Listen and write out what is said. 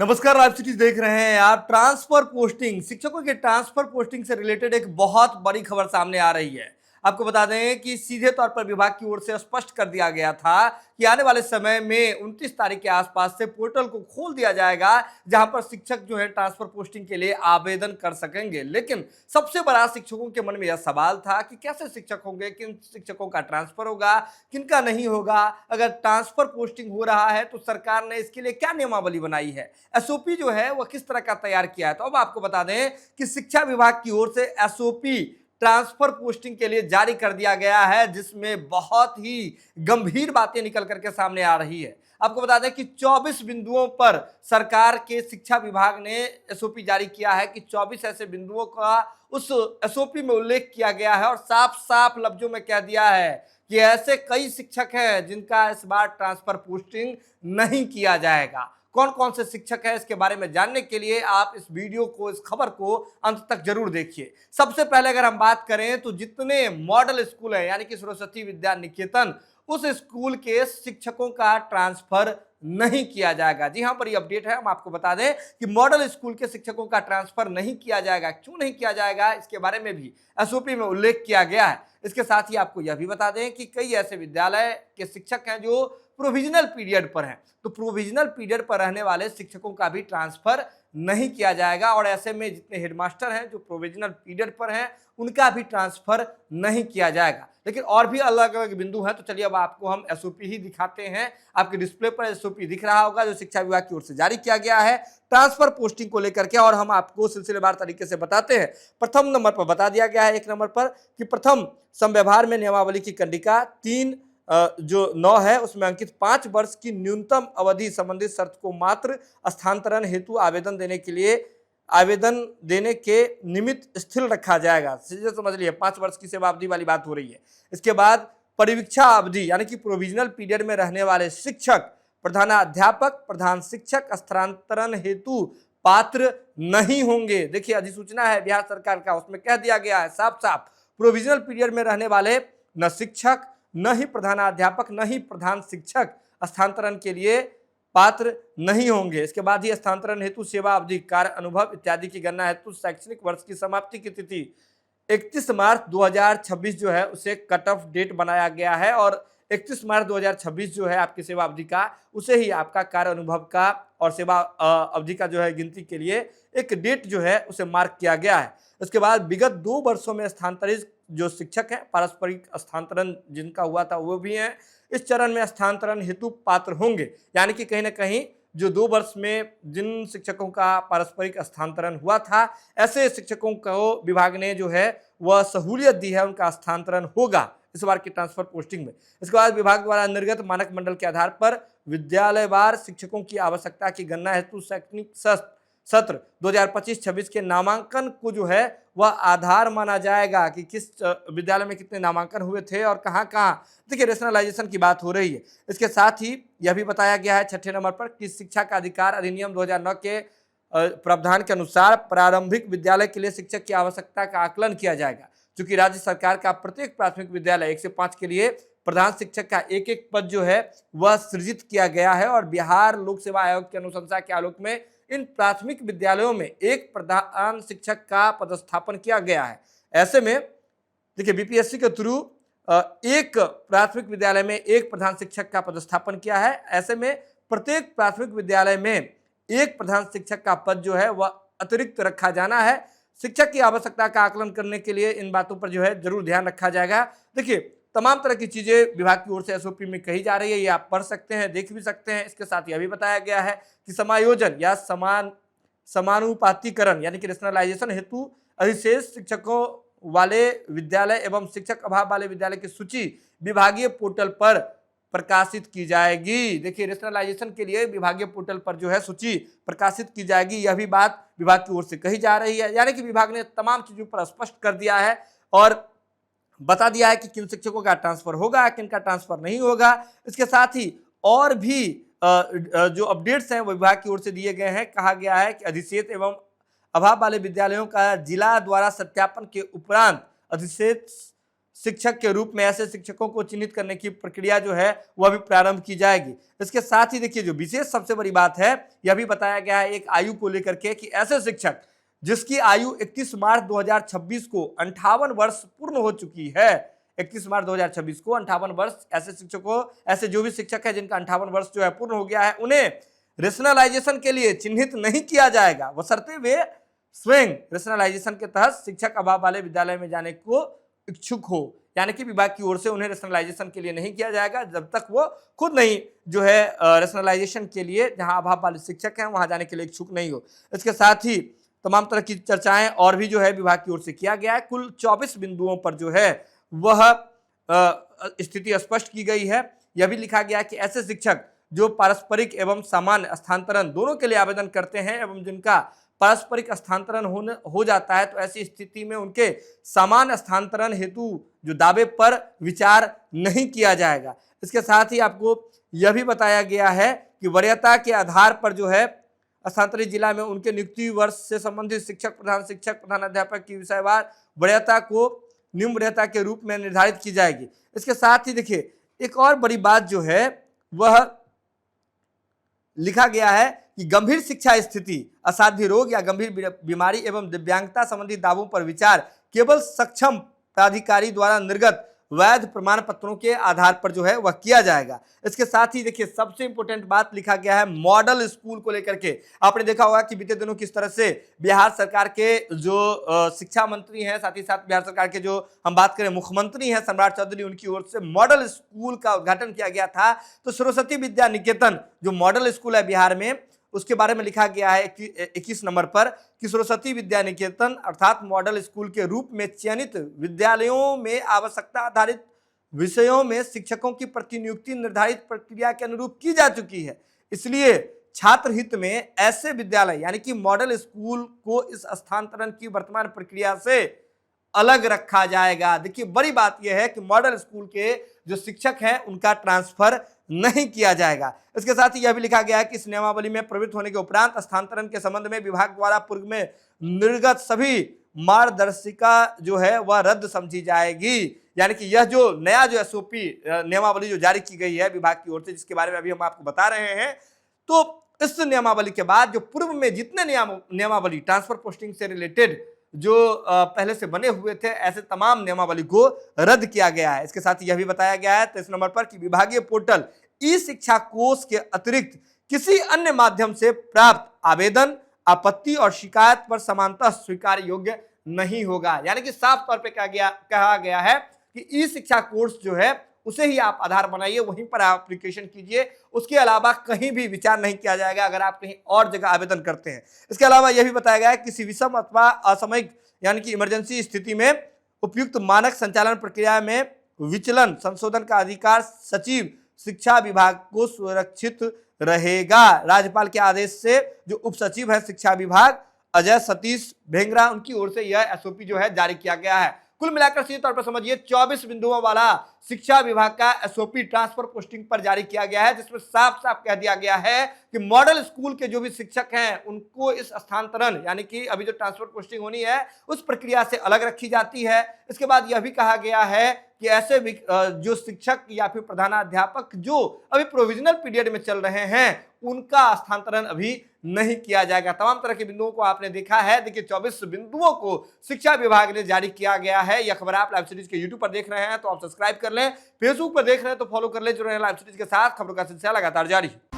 नमस्कार, live cities देख रहे हैं आप। ट्रांसफर पोस्टिंग, शिक्षकों के ट्रांसफर पोस्टिंग से रिलेटेड एक बहुत बड़ी खबर सामने आ रही है। आपको बता दें कि सीधे तौर पर विभाग की ओर से स्पष्ट कर दिया गया था कि आने वाले समय में 29 तारीख के आसपास से पोर्टल को खोल दिया जाएगा, जहां पर शिक्षक जो है ट्रांसफर पोस्टिंग के लिए आवेदन कर सकेंगे। लेकिन सबसे बड़ा शिक्षकों के मन में यह सवाल था कि कैसे शिक्षक होंगे, किन शिक्षकों का ट्रांसफर होगा, किनका नहीं होगा। अगर ट्रांसफर पोस्टिंग हो रहा है तो सरकार ने इसके लिए क्या नियमावली बनाई है, एसओपी जो है वह किस तरह का तैयार किया है। तो अब आपको बता दें कि शिक्षा विभाग की ओर से एसओपी ट्रांसफर पोस्टिंग के लिए जारी कर दिया गया है, जिसमें बहुत ही गंभीर बातें निकल करके सामने आ रही है। आपको बता दें कि 24 बिंदुओं पर सरकार के शिक्षा विभाग ने एसओपी जारी किया है कि 24 ऐसे बिंदुओं का उस एसओपी में उल्लेख किया गया है और साफ साफ लफ्जों में कह दिया है कि ऐसे कई शिक्षक हैं जिनका इस बार ट्रांसफर पोस्टिंग नहीं किया जाएगा। कौन कौन से शिक्षक हैं, इसके बारे में जानने के लिए आप इस वीडियो को, इस खबर को अंत तक जरूर देखिए। सबसे पहले अगर हम बात करें तो जितने मॉडल स्कूल हैं, यानी कि सरस्वती विद्या निकेतन, उस स्कूल के शिक्षकों का ट्रांसफर नहीं किया जाएगा। जी हां, पर ये अपडेट है। हम आपको बता दें कि मॉडल स्कूल के शिक्षकों का ट्रांसफर नहीं किया जाएगा। क्यों नहीं किया जाएगा, इसके बारे में भी एसओपी में उल्लेख किया गया है। इसके साथ ही आपको यह भी बता दें कि कई ऐसे विद्यालय के शिक्षक हैं जो प्रोविजनल पीरियड पर हैं, तो प्रोविजनल पीरियड पर रहने वाले शिक्षकों का भी ट्रांसफर नहीं किया जाएगा। और ऐसे में जितने हेडमास्टर हैं जो प्रोविजनल पीरियड पर हैं, उनका भी ट्रांसफर नहीं किया जाएगा। लेकिन और भी अलग अलग बिंदु हैं, तो चलिए अब आपको हम एसओपी ही दिखाते हैं। आपके डिस्प्ले पर एसओपी दिख रहा होगा जो शिक्षा विभाग की ओर से जारी किया गया है ट्रांसफर पोस्टिंग को लेकर के, और हम आपको सिलसिलेवार तरीके से बताते हैं। प्रथम नंबर पर बता दिया गया है, 1 नंबर पर, कि प्रथम संव्यवहार में नियमावली की कंडिका 3 जो 9 है उसमें अंकित 5 वर्ष की न्यूनतम अवधि संबंधित शर्त को मात्र स्थानांतरण हेतु आवेदन देने के निमित्त स्थिर रखा जाएगा। सीधे समझ लिए, 5 वर्ष की सेवा अवधि वाली बात हो रही है। इसके बाद परिवीक्षा अवधि यानी कि प्रोविजनल पीरियड में रहने वाले शिक्षक, प्रधानाध्यापक, प्रधान शिक्षक स्थानांतरण हेतु पात्र नहीं होंगे। देखिए, अधिसूचना है बिहार सरकार का, उसमें कह दिया गया है साफ साफ, प्रोविजनल पीरियड में रहने वाले न शिक्षक, न ही प्रधानाध्यापक, न ही प्रधान शिक्षक स्थानांतरण के लिए पात्र नहीं होंगे। इसके बाद ही स्थानांतरण हेतु सेवा अवधि, कार्य अनुभव इत्यादि की गणना हेतु शैक्षणिक वर्ष की समाप्ति की तिथि 31 मार्च 2026 जो है उसे कट ऑफ डेट बनाया गया है, और 31 मार्च 2026 जो है आपकी सेवा अवधि का, उसे ही आपका कार्य अनुभव का और सेवा अवधि का जो है गिनती के लिए एक डेट जो है उसे मार्क किया गया है। उसके बाद विगत 2 वर्षों में स्थानांतरित जो शिक्षक हैं, पारस्परिक स्थानांतरण जिनका हुआ था वो भी हैं, इस चरण में स्थानांतरण हेतु पात्र होंगे। यानी कि कहीं ना कहीं जो 2 वर्ष में जिन शिक्षकों का पारस्परिक स्थानांतरण हुआ था, ऐसे शिक्षकों को विभाग ने जो है वह सहूलियत दी है, उनका स्थानांतरण होगा इस बार की ट्रांसफर पोस्टिंग में। इसके बाद विभाग द्वारा निर्गत मानक मंडल के आधार पर विद्यालयवार शिक्षकों की आवश्यकता की गणना हेतु शैक्षणिक सत्र 2025-26 के नामांकन को जो है वह आधार माना जाएगा कि किस विद्यालय में कितने नामांकन हुए थे और कहाँ कहाँ। देखिए, रेशनलाइजेशन की बात हो रही है। इसके साथ ही यह भी बताया गया है 6ठे नंबर पर कि शिक्षा का अधिकार अधिनियम 2009 के प्रावधान के अनुसार प्रारंभिक विद्यालय के लिए शिक्षक की आवश्यकता का आकलन किया जाएगा। चूंकि राज्य सरकार का प्रत्येक प्राथमिक विद्यालय 1 से 5 के लिए प्रधान शिक्षक का एक पद जो है वह सृजित किया गया है, और बिहार लोक सेवा आयोग की अनुशंसा के आलोक में इन प्राथमिक विद्यालयों में एक प्रधान शिक्षक का पदस्थापन किया गया है। ऐसे में देखिए, बीपीएससी के थ्रू एक प्राथमिक विद्यालय में एक प्रधान शिक्षक का पदस्थापन किया है। ऐसे में प्रत्येक प्राथमिक विद्यालय में एक प्रधान शिक्षक का पद जो है वह अतिरिक्त रखा जाना है। शिक्षक की आवश्यकता का आकलन करने के लिए इन बातों पर जो है जरूर ध्यान रखा जाएगा। देखिए, तमाम तरह की चीजें विभाग की ओर से एसओपी में कही जा रही है, ये आप पढ़ सकते हैं, देख भी सकते हैं। इसके साथ यह भी बताया गया है कि समायोजन या समानुपातीकरण यानी कि रेशनलाइजेशन हेतु अधिशेष शिक्षकों वाले विद्यालय एवं शिक्षक अभाव वाले विद्यालय की सूची विभागीय पोर्टल पर प्रकाशित की जाएगी। देखिए, रेशनलाइजेशन के लिए विभागीय पोर्टल पर जो है सूची प्रकाशित की जाएगी, यह भी बात विभाग की ओर से कही जा रही है। यानी कि विभाग ने तमाम चीजों पर स्पष्ट कर दिया है और बता दिया है कि किन शिक्षकों का ट्रांसफर होगा, किन का ट्रांसफर नहीं होगा। इसके साथ ही और भी जो अपडेट्स हैं वो विभाग की ओर से दिए गए हैं। कहा गया है कि अधिशेष एवं अभाव वाले विद्यालयों का जिला द्वारा सत्यापन के उपरांत अधिशेष शिक्षक के रूप में ऐसे शिक्षकों को चिन्हित करने की प्रक्रिया जो है वह भी प्रारंभ की जाएगी। इसके साथ ही देखिए जो विशेष सबसे बड़ी बात है, यह भी बताया गया है एक आयु को लेकर के कि ऐसे शिक्षक जिसकी आयु 31 मार्च 2026 को 58 वर्ष पूर्ण हो चुकी है, 31 मार्च 2026 को 58 वर्ष, ऐसे शिक्षकों, ऐसे जो भी शिक्षक है जिनका 58 वर्ष जो है पूर्ण हो गया है, उन्हें रेशनलाइजेशन के लिए चिन्हित नहीं किया जाएगा, बशर्ते वे स्वयं रेशनलाइजेशन के तहत शिक्षक अभाव वाले विद्यालय में जाने को इच्छुक हो। यानी कि विभाग की ओर से उन्हें रेशनलाइजेशन के लिए नहीं किया जाएगा जब तक वो खुद नहीं जो है रेशनलाइजेशन के लिए जहां अभाव वाले शिक्षक हैं वहां जाने के लिए इच्छुक नहीं हो। इसके साथ ही तमाम तरह की चर्चाएं और भी जो है विभाग की ओर से किया गया है। कुल 24 बिंदुओं पर जो है वह स्थिति स्पष्ट की गई है। यह भी लिखा गया है कि ऐसे शिक्षक जो पारस्परिक एवं सामान्य स्थानांतरण दोनों के लिए आवेदन करते हैं एवं जिनका पारस्परिक स्थानांतरण हो जाता है, तो ऐसी स्थिति में उनके समान स्थानांतरण हेतु जो दावे पर विचार नहीं किया जाएगा। इसके साथ ही आपको यह भी बताया गया है कि वरीयता के आधार पर जो है स्थानांतरित जिला में उनके नियुक्ति वर्ष से संबंधित शिक्षक, प्रधानाध्यापक की विषयवार वरीयता को निम्न वरीयता के रूप में निर्धारित की जाएगी। इसके साथ ही देखिए एक और बड़ी बात जो है वह लिखा गया है कि गंभीर शिक्षा स्थिति, असाध्य रोग या गंभीर बीमारी एवं दिव्यांगता संबंधी दावों पर विचार केवल सक्षम प्राधिकारी द्वारा निर्गत वैध प्रमाण पत्रों के आधार पर जो है वह किया जाएगा। इसके साथ ही देखिए सबसे इंपॉर्टेंट बात लिखा गया है मॉडल स्कूल को लेकर के। आपने देखा होगा कि बीते दिनों किस तरह से बिहार सरकार के जो शिक्षा मंत्री हैं, साथ ही साथ बिहार सरकार के जो हम बात करें मुख्यमंत्री हैं सम्राट चौधरी, उनकी ओर से मॉडल स्कूल का उद्घाटन किया गया था। तो सरस्वती विद्या निकेतन जो मॉडल स्कूल है बिहार में, उसके बारे में लिखा गया है 21 नंबर पर कि सरस्वती विद्या निकेतन अर्थात मॉडल स्कूल के रूप में चयनित विद्यालयों में आवश्यकता आधारित विषयों में शिक्षकों की प्रतिनियुक्ति निर्धारित प्रक्रिया के अनुरूप की जा चुकी है। इसलिए छात्र हित में ऐसे विद्यालय यानी कि मॉडल स्कूल को इस स्थानांतरण की वर्तमान प्रक्रिया से अलग रखा जाएगा। देखिए बड़ी बात यह है कि मॉडल स्कूल के जो शिक्षक हैं उनका ट्रांसफर नहीं किया जाएगा। इसके साथ ही यह भी लिखा गया है कि इस नियमावली में प्रवृत्त होने के उपरांत स्थानांतरण के संबंध में विभाग द्वारा पूर्व में निर्गत सभी मार्गदर्शिका जो है वह रद्द समझी जाएगी। यानी कि यह जो नया जो एसओपी नियमावली जो जारी की गई है विभाग की ओर से, जिसके बारे में अभी हम आपको बता रहे हैं, तो इस नियमावली के बाद जो पूर्व में जितने नियमावली ट्रांसफर पोस्टिंग से रिलेटेड जो पहले से बने हुए थे, ऐसे तमाम नियमावली को रद्द किया गया है। इसके साथ यह भी बताया गया है 23 नंबर पर कि विभागीय पोर्टल ई शिक्षा कोष के अतिरिक्त किसी अन्य माध्यम से प्राप्त आवेदन, आपत्ति और शिकायत पर समानतः स्वीकार योग्य नहीं होगा। यानी कि साफ तौर पे कहा गया है कि ई शिक्षा कोर्स जो है उसे ही आप आधार बनाइए, वहीं पर आप एप्लीकेशन कीजिए, उसके अलावा कहीं भी विचार नहीं किया जाएगा अगर आप कहीं और जगह आवेदन करते हैं। इसके अलावा यह भी बताया गया है किसी विषम अथवा असामयिक यानी कि इमरजेंसी स्थिति में उपयुक्त मानक संचालन प्रक्रिया में विचलन संशोधन का अधिकार सचिव शिक्षा विभाग को सुरक्षित रहेगा। राज्यपाल के आदेश से जो उप सचिव है शिक्षा विभाग अजय सतीश भेंगरा, उनकी ओर से यह एसओपी जो है जारी किया गया है। कुल मिलाकर सीधे तौर पर समझिए 24 बिंदुओं वाला शिक्षा विभाग का एसओपी ट्रांसफर पोस्टिंग पर जारी किया गया है, जिसमें साफ साफ कह दिया गया है कि मॉडल स्कूल के जो भी शिक्षक हैं उनको इस स्थानांतरण यानी कि अभी जो ट्रांसफर पोस्टिंग होनी है उस प्रक्रिया से अलग रखी जाती है। इसके बाद यह भी कहा गया है कि ऐसे जो शिक्षक या फिर प्रधानाध्यापक जो अभी प्रोविजनल पीरियड में चल रहे हैं उनका स्थानांतरण अभी नहीं किया जाएगा। तमाम तरह के बिंदुओं को आपने देखा है। देखिए 24 बिंदुओं को शिक्षा विभाग ने जारी किया गया है। यह खबर आप लाइव सीरीज के यूट्यूब पर देख रहे हैं तो आप सब्सक्राइब कर लें, फेसबुक पर देख रहे हैं तो फॉलो कर लें। जुड़े रहें लाइव सीरीज के साथ, खबरों का सिलसिला लगातार जारी है।